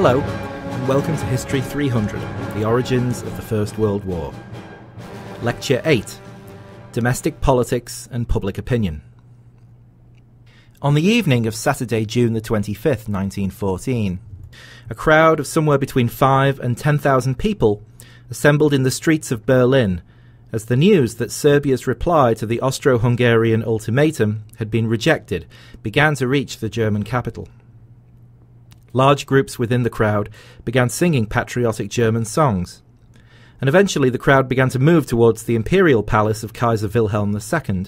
Hello, and welcome to History 300, the origins of the First World War. Lecture 8, Domestic Politics and Public Opinion. On the evening of Saturday, June the 25th, 1914, a crowd of somewhere between 5,000 and 10,000 people assembled in the streets of Berlin as the news that Serbia's reply to the Austro-Hungarian ultimatum had been rejected began to reach the German capital. Large groups within the crowd began singing patriotic German songs, and eventually the crowd began to move towards the imperial palace of Kaiser Wilhelm II,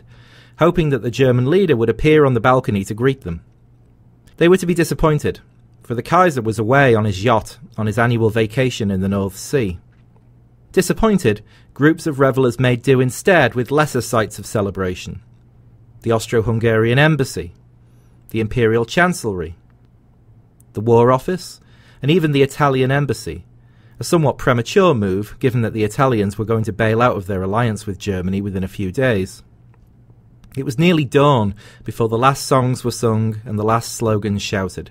hoping that the German leader would appear on the balcony to greet them. They were to be disappointed, for the Kaiser was away on his yacht on his annual vacation in the North Sea. Disappointed, groups of revellers made do instead with lesser sites of celebration: the Austro-Hungarian embassy, the imperial chancellery, the War Office, and even the Italian embassy, a somewhat premature move given that the Italians were going to bail out of their alliance with Germany within a few days. It was nearly dawn before the last songs were sung and the last slogans shouted.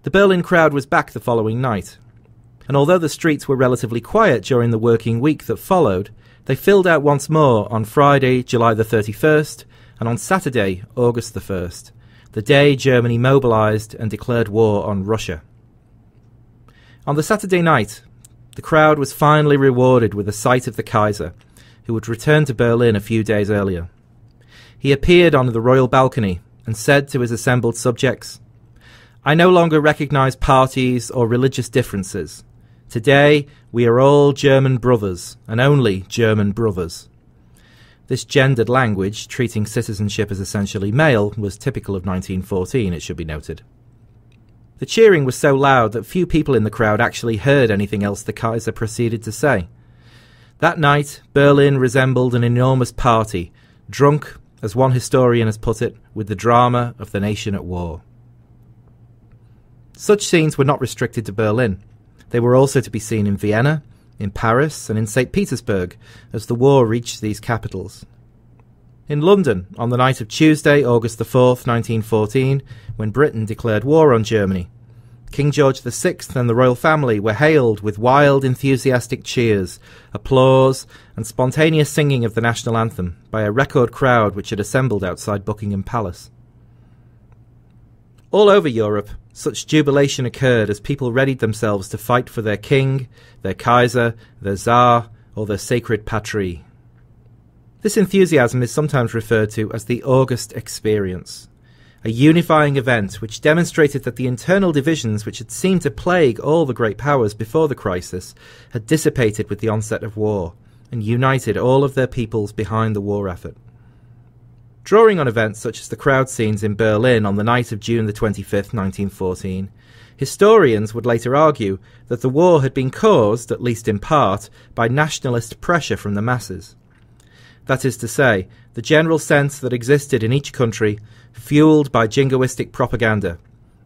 The Berlin crowd was back the following night, and although the streets were relatively quiet during the working week that followed, they filled out once more on Friday, July the 31st, and on Saturday, August the 1st, the day Germany mobilised and declared war on Russia. On the Saturday night, the crowd was finally rewarded with a sight of the Kaiser, who had returned to Berlin a few days earlier. He appeared on the royal balcony and said to his assembled subjects, "I no longer recognise parties or religious differences. Today we are all German brothers, and only German brothers." This gendered language, treating citizenship as essentially male, was typical of 1914, it should be noted. The cheering was so loud that few people in the crowd actually heard anything else the Kaiser proceeded to say. That night, Berlin resembled an enormous party, drunk, as one historian has put it, with the drama of the nation at war. Such scenes were not restricted to Berlin. They were also to be seen in Vienna, in Paris, and in St. Petersburg, as the war reached these capitals. In London, on the night of Tuesday, August the 4th, 1914, when Britain declared war on Germany, King George VI and the royal family were hailed with wild, enthusiastic cheers, applause, and spontaneous singing of the national anthem by a record crowd which had assembled outside Buckingham Palace. All over Europe, such jubilation occurred as people readied themselves to fight for their king, their Kaiser, their Tsar, or their sacred patrie. This enthusiasm is sometimes referred to as the August Experience, a unifying event which demonstrated that the internal divisions which had seemed to plague all the great powers before the crisis had dissipated with the onset of war, and united all of their peoples behind the war effort. Drawing on events such as the crowd scenes in Berlin on the night of June the 25th, 1914, historians would later argue that the war had been caused, at least in part, by nationalist pressure from the masses. That is to say, the general sense that existed in each country, fueled by jingoistic propaganda,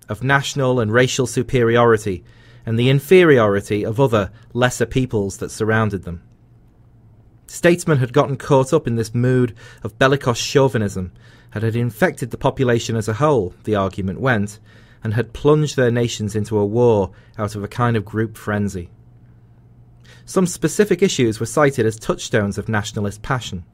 of national and racial superiority and the inferiority of other, lesser peoples that surrounded them. Statesmen had gotten caught up in this mood of bellicose chauvinism and had infected the population as a whole, the argument went, and had plunged their nations into a war out of a kind of group frenzy. Some specific issues were cited as touchstones of nationalist passion.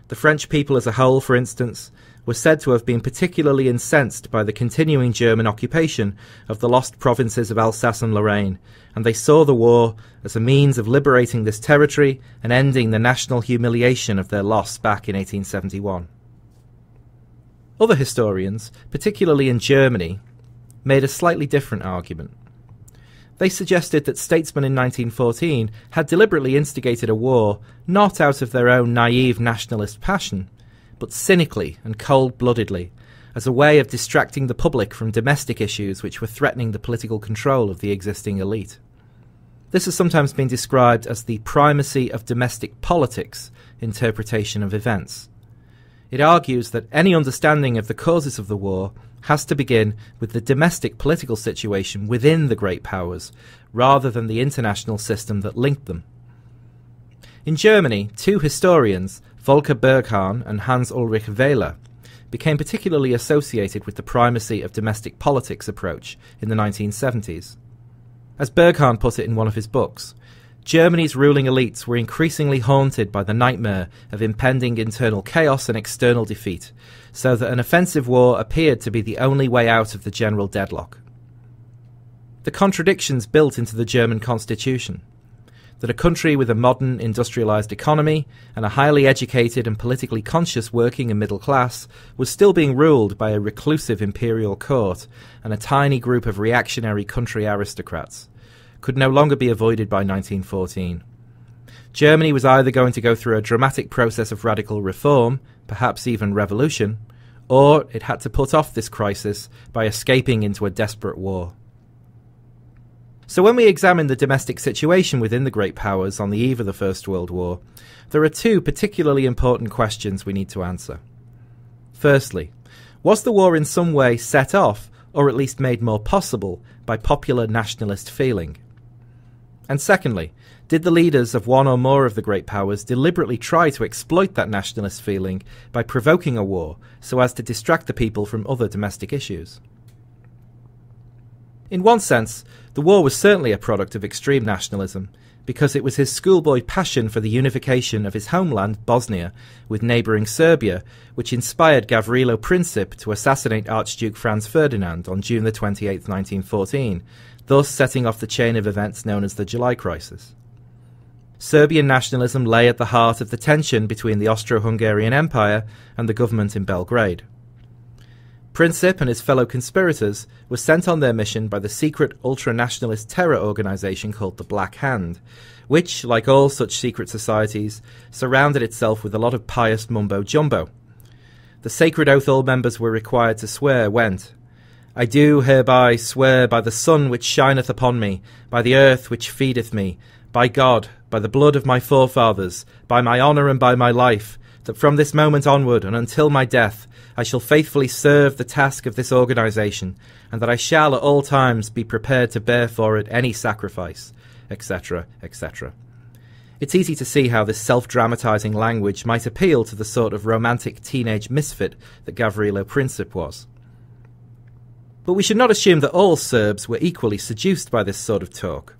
The French people as a whole, for instance, were said to have been particularly incensed by the continuing German occupation of the lost provinces of Alsace and Lorraine, and they saw the war as a means of liberating this territory and ending the national humiliation of their loss back in 1871. Other historians, particularly in Germany, made a slightly different argument. They suggested that statesmen in 1914 had deliberately instigated a war not out of their own naive nationalist passion, but cynically and cold-bloodedly, as a way of distracting the public from domestic issues which were threatening the political control of the existing elite. This has sometimes been described as the primacy of domestic politics interpretation of events. It argues that any understanding of the causes of the war has to begin with the domestic political situation within the great powers, rather than the international system that linked them. In Germany, two historians, Volker Berghahn and Hans Ulrich Wehler, became particularly associated with the primacy of domestic politics approach in the 1970s. As Berghahn put it in one of his books, Germany's ruling elites were increasingly haunted by the nightmare of impending internal chaos and external defeat, so that an offensive war appeared to be the only way out of the general deadlock. The contradictions built into the German constitution, that a country with a modern industrialised economy and a highly educated and politically conscious working and middle class was still being ruled by a reclusive imperial court and a tiny group of reactionary country aristocrats, could no longer be avoided by 1914. Germany was either going to go through a dramatic process of radical reform, perhaps even revolution, or it had to put off this crisis by escaping into a desperate war. So when we examine the domestic situation within the great powers on the eve of the First World War, there are two particularly important questions we need to answer. Firstly, was the war in some way set off, or at least made more possible, by popular nationalist feeling? And secondly, did the leaders of one or more of the great powers deliberately try to exploit that nationalist feeling by provoking a war so as to distract the people from other domestic issues? In one sense, the war was certainly a product of extreme nationalism, because it was his schoolboy passion for the unification of his homeland, Bosnia, with neighbouring Serbia, which inspired Gavrilo Princip to assassinate Archduke Franz Ferdinand on June 28, 1914, thus setting off the chain of events known as the July Crisis. Serbian nationalism lay at the heart of the tension between the Austro-Hungarian Empire and the government in Belgrade. Princip and his fellow conspirators were sent on their mission by the secret ultra-nationalist terror organisation called the Black Hand, which, like all such secret societies, surrounded itself with a lot of pious mumbo-jumbo. The sacred oath all members were required to swear went, "I do hereby swear by the sun which shineth upon me, by the earth which feedeth me, by God, by the blood of my forefathers, by my honour and by my life, that from this moment onward and until my death I shall faithfully serve the task of this organisation, and that I shall at all times be prepared to bear for it any sacrifice," etc., etc. It's easy to see how this self-dramatising language might appeal to the sort of romantic teenage misfit that Gavrilo Princip was. But we should not assume that all Serbs were equally seduced by this sort of talk.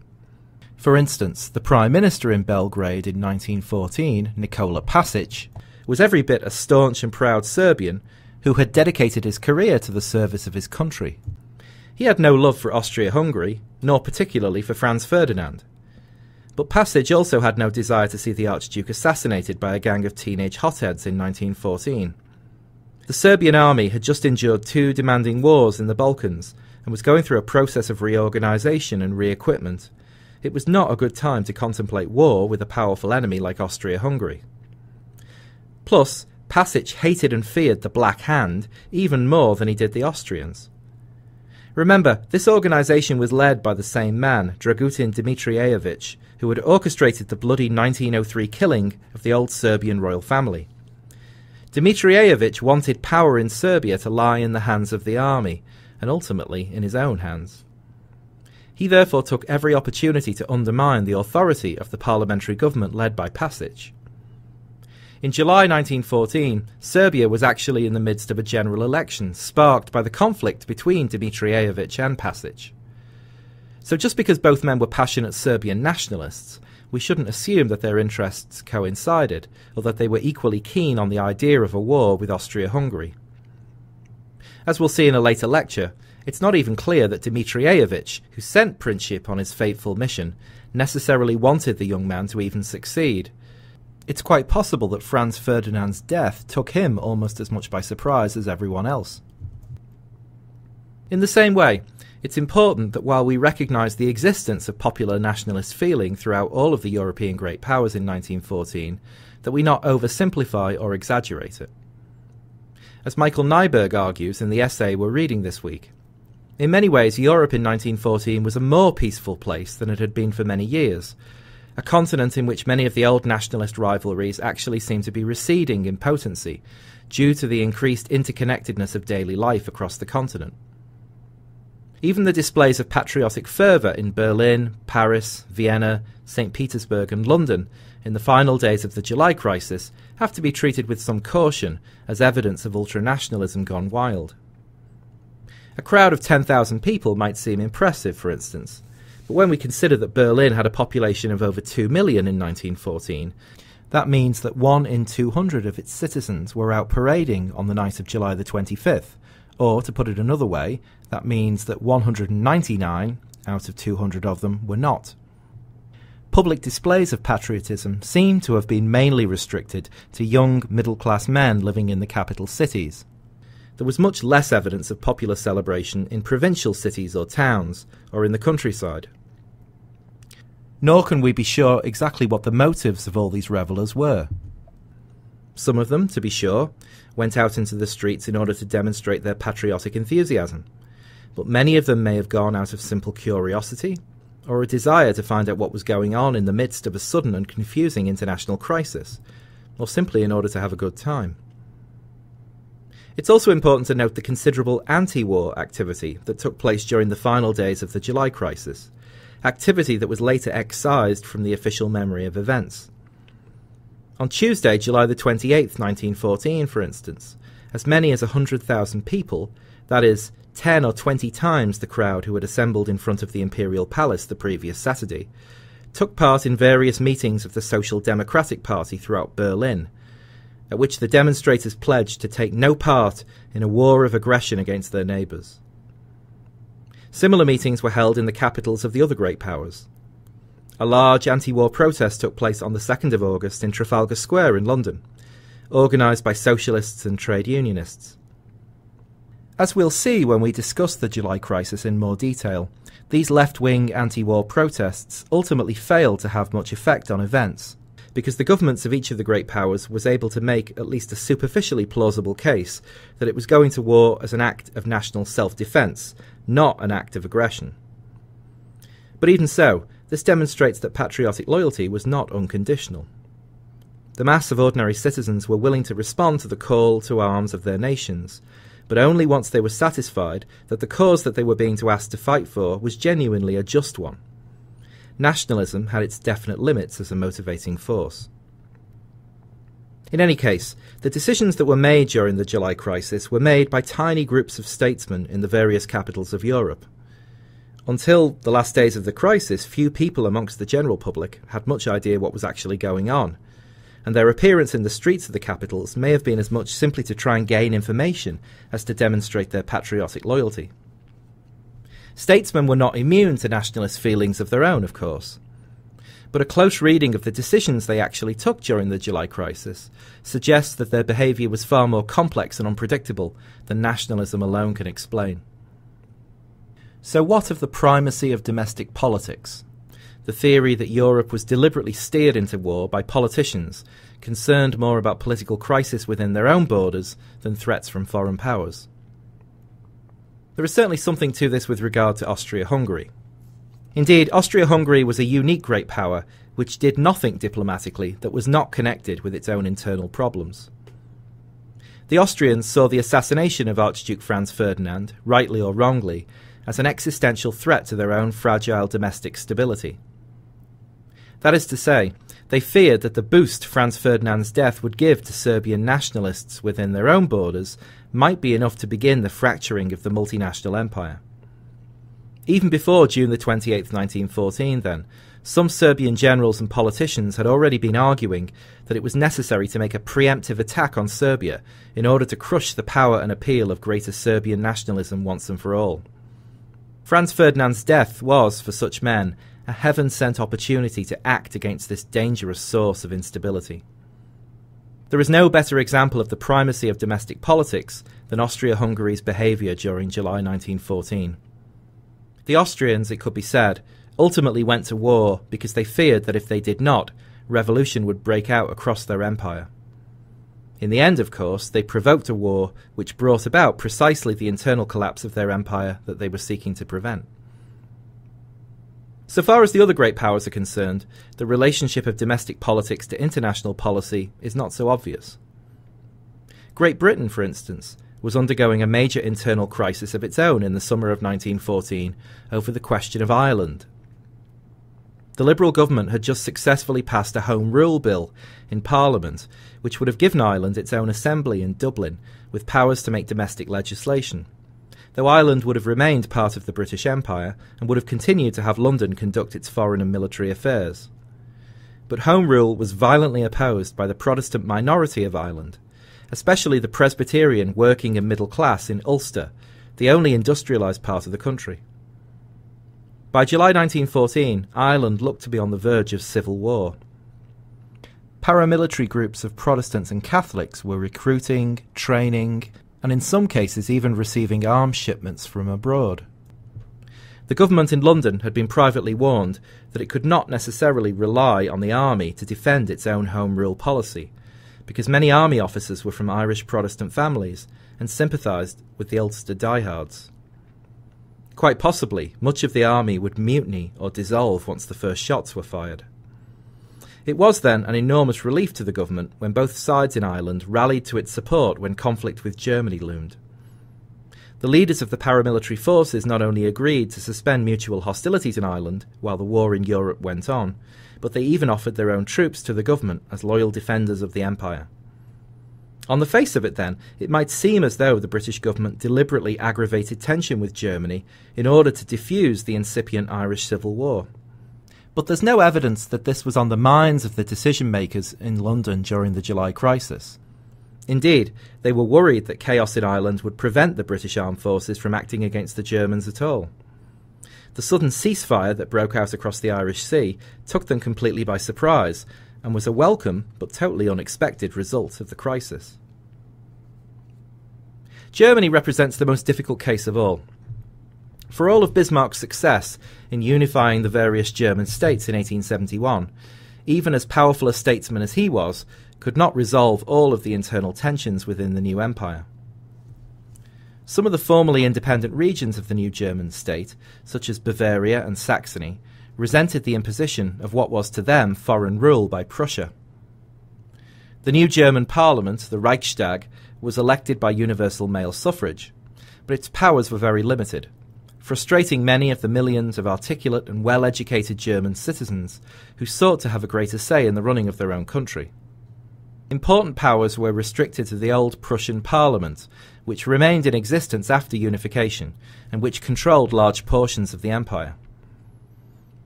For instance, the Prime Minister in Belgrade in 1914, Nikola Pasic, was every bit a staunch and proud Serbian who had dedicated his career to the service of his country. He had no love for Austria-Hungary, nor particularly for Franz Ferdinand. But Pasic also had no desire to see the Archduke assassinated by a gang of teenage hotheads in 1914. The Serbian army had just endured two demanding wars in the Balkans and was going through a process of reorganisation and re-equipment. It was not a good time to contemplate war with a powerful enemy like Austria-Hungary. Plus, Pasic hated and feared the Black Hand even more than he did the Austrians. Remember, this organisation was led by the same man, Dragutin Dmitrijević, who had orchestrated the bloody 1903 killing of the old Serbian royal family. Dmitrijević wanted power in Serbia to lie in the hands of the army, and ultimately in his own hands. He therefore took every opportunity to undermine the authority of the parliamentary government led by Pasic. In July 1914, Serbia was actually in the midst of a general election, sparked by the conflict between Dmitrijević and Pasic. So just because both men were passionate Serbian nationalists, we shouldn't assume that their interests coincided, or that they were equally keen on the idea of a war with Austria-Hungary. As we'll see in a later lecture, it's not even clear that Dmitrijević, who sent Princip on his fateful mission, necessarily wanted the young man to even succeed. It's quite possible that Franz Ferdinand's death took him almost as much by surprise as everyone else. In the same way, it's important that while we recognise the existence of popular nationalist feeling throughout all of the European great powers in 1914, that we not oversimplify or exaggerate it. As Michael Nyberg argues in the essay we're reading this week, in many ways Europe in 1914 was a more peaceful place than it had been for many years, a continent in which many of the old nationalist rivalries actually seem to be receding in potency due to the increased interconnectedness of daily life across the continent. Even the displays of patriotic fervour in Berlin, Paris, Vienna, St. Petersburg and London in the final days of the July crisis have to be treated with some caution as evidence of ultranationalism gone wild. A crowd of 10,000 people might seem impressive, for instance, but when we consider that Berlin had a population of over 2 million in 1914, that means that 1 in 200 of its citizens were out parading on the night of July the 25th, or, to put it another way, that means that 199 out of 200 of them were not. Public displays of patriotism seem to have been mainly restricted to young middle-class men living in the capital cities. There was much less evidence of popular celebration in provincial cities or towns, or in the countryside. Nor can we be sure exactly what the motives of all these revellers were. Some of them, to be sure, went out into the streets in order to demonstrate their patriotic enthusiasm, but many of them may have gone out of simple curiosity, or a desire to find out what was going on in the midst of a sudden and confusing international crisis, or simply in order to have a good time. It's also important to note the considerable anti-war activity that took place during the final days of the July crisis, activity that was later excised from the official memory of events. On Tuesday, July the 28th, 1914, for instance, as many as 100,000 people, that is, 10 or 20 times the crowd who had assembled in front of the Imperial Palace the previous Saturday, took part in various meetings of the Social Democratic Party throughout Berlin, at which the demonstrators pledged to take no part in a war of aggression against their neighbours. Similar meetings were held in the capitals of the other great powers. A large anti-war protest took place on the 2nd of August in Trafalgar Square in London, organised by socialists and trade unionists. As we'll see when we discuss the July crisis in more detail, these left-wing anti-war protests ultimately failed to have much effect on events, because the governments of each of the great powers was able to make at least a superficially plausible case that it was going to war as an act of national self-defence, not an act of aggression. But even so, this demonstrates that patriotic loyalty was not unconditional. The mass of ordinary citizens were willing to respond to the call to arms of their nations, but only once they were satisfied that the cause that they were being asked to fight for was genuinely a just one. Nationalism had its definite limits as a motivating force. In any case, the decisions that were made during the July crisis were made by tiny groups of statesmen in the various capitals of Europe. Until the last days of the crisis, few people amongst the general public had much idea what was actually going on, and their appearance in the streets of the capitals may have been as much simply to try and gain information as to demonstrate their patriotic loyalty. Statesmen were not immune to nationalist feelings of their own, of course, but a close reading of the decisions they actually took during the July crisis suggests that their behaviour was far more complex and unpredictable than nationalism alone can explain. So what of the primacy of domestic politics? The theory that Europe was deliberately steered into war by politicians concerned more about political crisis within their own borders than threats from foreign powers. There is certainly something to this with regard to Austria-Hungary. Indeed, Austria-Hungary was a unique great power which did nothing diplomatically that was not connected with its own internal problems. The Austrians saw the assassination of Archduke Franz Ferdinand, rightly or wrongly, as an existential threat to their own fragile domestic stability. That is to say, they feared that the boost Franz Ferdinand's death would give to Serbian nationalists within their own borders might be enough to begin the fracturing of the multinational empire. Even before June the 28th, 1914, then, some Serbian generals and politicians had already been arguing that it was necessary to make a preemptive attack on Serbia in order to crush the power and appeal of greater Serbian nationalism once and for all. Franz Ferdinand's death was, for such men, a heaven-sent opportunity to act against this dangerous source of instability. There is no better example of the primacy of domestic politics than Austria-Hungary's behaviour during July 1914. The Austrians, it could be said, ultimately went to war because they feared that if they did not, revolution would break out across their empire. In the end, of course, they provoked a war which brought about precisely the internal collapse of their empire that they were seeking to prevent. So far as the other great powers are concerned, the relationship of domestic politics to international policy is not so obvious. Great Britain, for instance, was undergoing a major internal crisis of its own in the summer of 1914 over the question of Ireland. The Liberal government had just successfully passed a Home Rule Bill in Parliament, which would have given Ireland its own assembly in Dublin, with powers to make domestic legislation, though Ireland would have remained part of the British Empire and would have continued to have London conduct its foreign and military affairs. But Home Rule was violently opposed by the Protestant minority of Ireland, especially the Presbyterian working and middle class in Ulster, the only industrialised part of the country. By July 1914, Ireland looked to be on the verge of civil war. Paramilitary groups of Protestants and Catholics were recruiting, training, and in some cases even receiving arms shipments from abroad. The government in London had been privately warned that it could not necessarily rely on the army to defend its own Home Rule policy, because many army officers were from Irish Protestant families and sympathised with the Ulster diehards. Quite possibly, much of the army would mutiny or dissolve once the first shots were fired. It was then an enormous relief to the government when both sides in Ireland rallied to its support when conflict with Germany loomed. The leaders of the paramilitary forces not only agreed to suspend mutual hostilities in Ireland while the war in Europe went on, but they even offered their own troops to the government as loyal defenders of the empire. On the face of it, then, it might seem as though the British government deliberately aggravated tension with Germany in order to defuse the incipient Irish Civil War. But there's no evidence that this was on the minds of the decision-makers in London during the July crisis. Indeed, they were worried that chaos in Ireland would prevent the British armed forces from acting against the Germans at all. The sudden ceasefire that broke out across the Irish Sea took them completely by surprise and was a welcome but totally unexpected result of the crisis. Germany represents the most difficult case of all. For all of Bismarck's success in unifying the various German states in 1871, even as powerful a statesman as he was, could not resolve all of the internal tensions within the new empire. Some of the formerly independent regions of the new German state, such as Bavaria and Saxony, resented the imposition of what was to them foreign rule by Prussia. The new German Parliament, the Reichstag, was elected by universal male suffrage, but its powers were very limited, frustrating many of the millions of articulate and well-educated German citizens who sought to have a greater say in the running of their own country. Important powers were restricted to the old Prussian Parliament, which remained in existence after unification and which controlled large portions of the empire.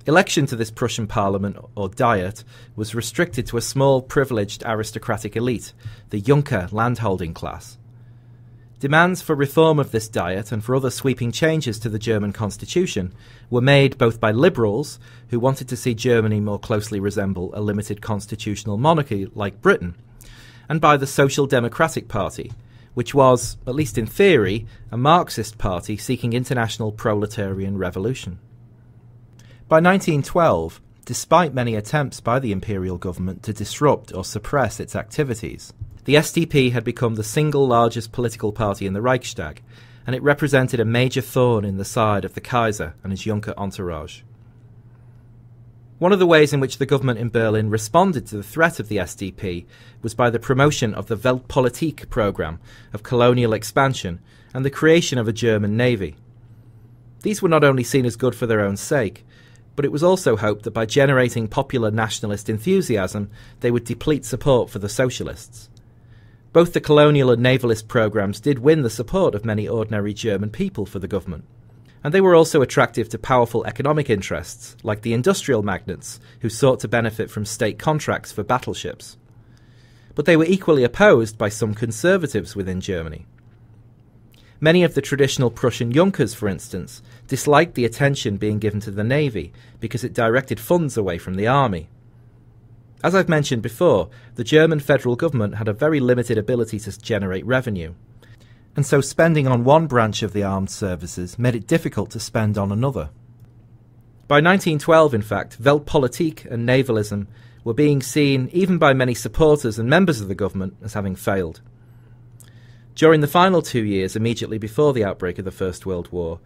Election to this Prussian Parliament, or Diet, was restricted to a small privileged aristocratic elite, the Junker landholding class. Demands for reform of this Diet and for other sweeping changes to the German constitution were made both by liberals, who wanted to see Germany more closely resemble a limited constitutional monarchy like Britain, and by the Social Democratic Party, which was, at least in theory, a Marxist party seeking international proletarian revolution. By 1912, despite many attempts by the imperial government to disrupt or suppress its activities, the SDP had become the single largest political party in the Reichstag, and it represented a major thorn in the side of the Kaiser and his Junker entourage. One of the ways in which the government in Berlin responded to the threat of the SDP was by the promotion of the Weltpolitik program of colonial expansion and the creation of a German navy. These were not only seen as good for their own sake, but it was also hoped that by generating popular nationalist enthusiasm, they would deplete support for the socialists. Both the colonial and navalist programs did win the support of many ordinary German people for the government, and they were also attractive to powerful economic interests, like the industrial magnates who sought to benefit from state contracts for battleships. But they were equally opposed by some conservatives within Germany. Many of the traditional Prussian Junkers, for instance, disliked the attention being given to the navy because it directed funds away from the army. As I've mentioned before, the German federal government had a very limited ability to generate revenue, and so spending on one branch of the armed services made it difficult to spend on another. By 1912, in fact, Weltpolitik and navalism were being seen, even by many supporters and members of the government, as having failed. During the final 2 years immediately before the outbreak of the First World War,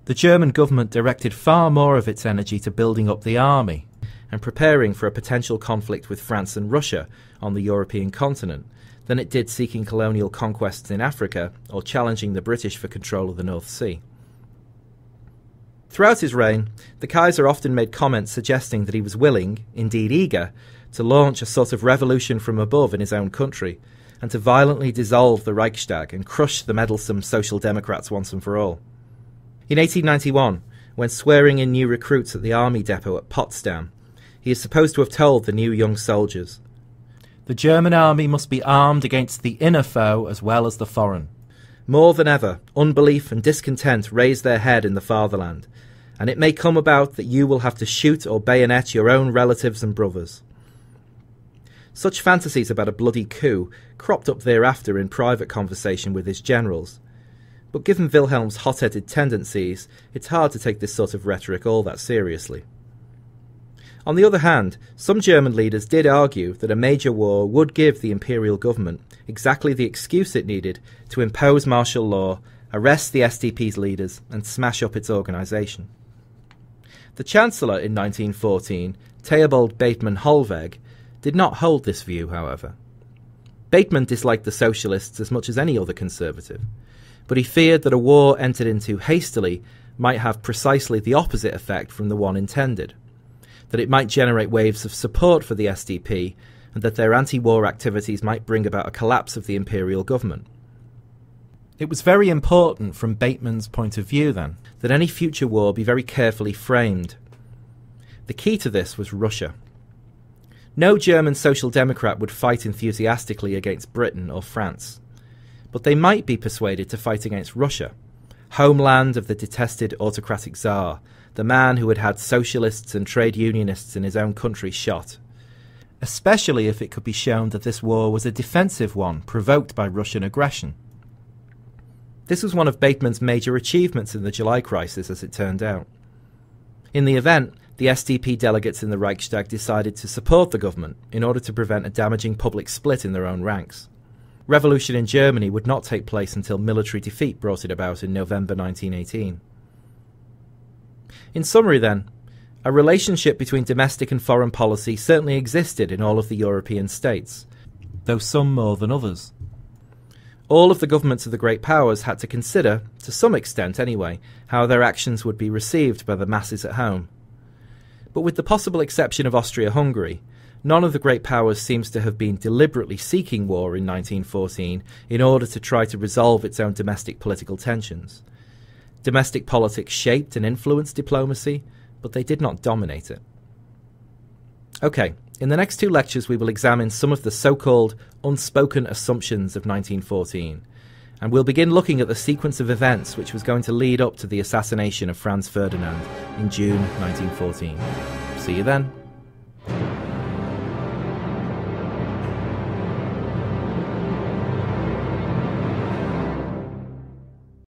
the German government directed far more of its energy to building up the army and preparing for a potential conflict with France and Russia on the European continent than it did seeking colonial conquests in Africa or challenging the British for control of the North Sea. Throughout his reign, the Kaiser often made comments suggesting that he was willing, indeed eager, to launch a sort of revolution from above in his own country, and to violently dissolve the Reichstag and crush the meddlesome Social Democrats once and for all. In 1891, when swearing in new recruits at the army depot at Potsdam, he is supposed to have told the new young soldiers, "The German army must be armed against the inner foe as well as the foreign. More than ever, unbelief and discontent raise their head in the fatherland, and it may come about that you will have to shoot or bayonet your own relatives and brothers." Such fantasies about a bloody coup cropped up thereafter in private conversation with his generals. But given Wilhelm's hot-headed tendencies, it's hard to take this sort of rhetoric all that seriously. On the other hand, some German leaders did argue that a major war would give the imperial government exactly the excuse it needed to impose martial law, arrest the SDP's leaders, and smash up its organisation. The Chancellor in 1914, Theobald Bateman Hollweg, did not hold this view, however. Bateman disliked the socialists as much as any other conservative, but he feared that a war entered into hastily might have precisely the opposite effect from the one intended, that it might generate waves of support for the SDP, and that their anti-war activities might bring about a collapse of the imperial government. It was very important from Bateman's point of view, then, that any future war be very carefully framed. The key to this was Russia. No German Social Democrat would fight enthusiastically against Britain or France, but they might be persuaded to fight against Russia, homeland of the detested autocratic Tsar, the man who had had socialists and trade unionists in his own country shot, especially if it could be shown that this war was a defensive one provoked by Russian aggression. This was one of Bateman's major achievements in the July crisis, as it turned out. In the event, the SDP delegates in the Reichstag decided to support the government in order to prevent a damaging public split in their own ranks. Revolution in Germany would not take place until military defeat brought it about in November 1918. In summary then, a relationship between domestic and foreign policy certainly existed in all of the European states, though some more than others. All of the governments of the great powers had to consider, to some extent anyway, how their actions would be received by the masses at home. But with the possible exception of Austria-Hungary, none of the great powers seems to have been deliberately seeking war in 1914 in order to try to resolve its own domestic political tensions. Domestic politics shaped and influenced diplomacy, but they did not dominate it. Okay, in the next two lectures we will examine some of the so-called unspoken assumptions of 1914, and we'll begin looking at the sequence of events which was going to lead up to the assassination of Franz Ferdinand in June 1914. See you then.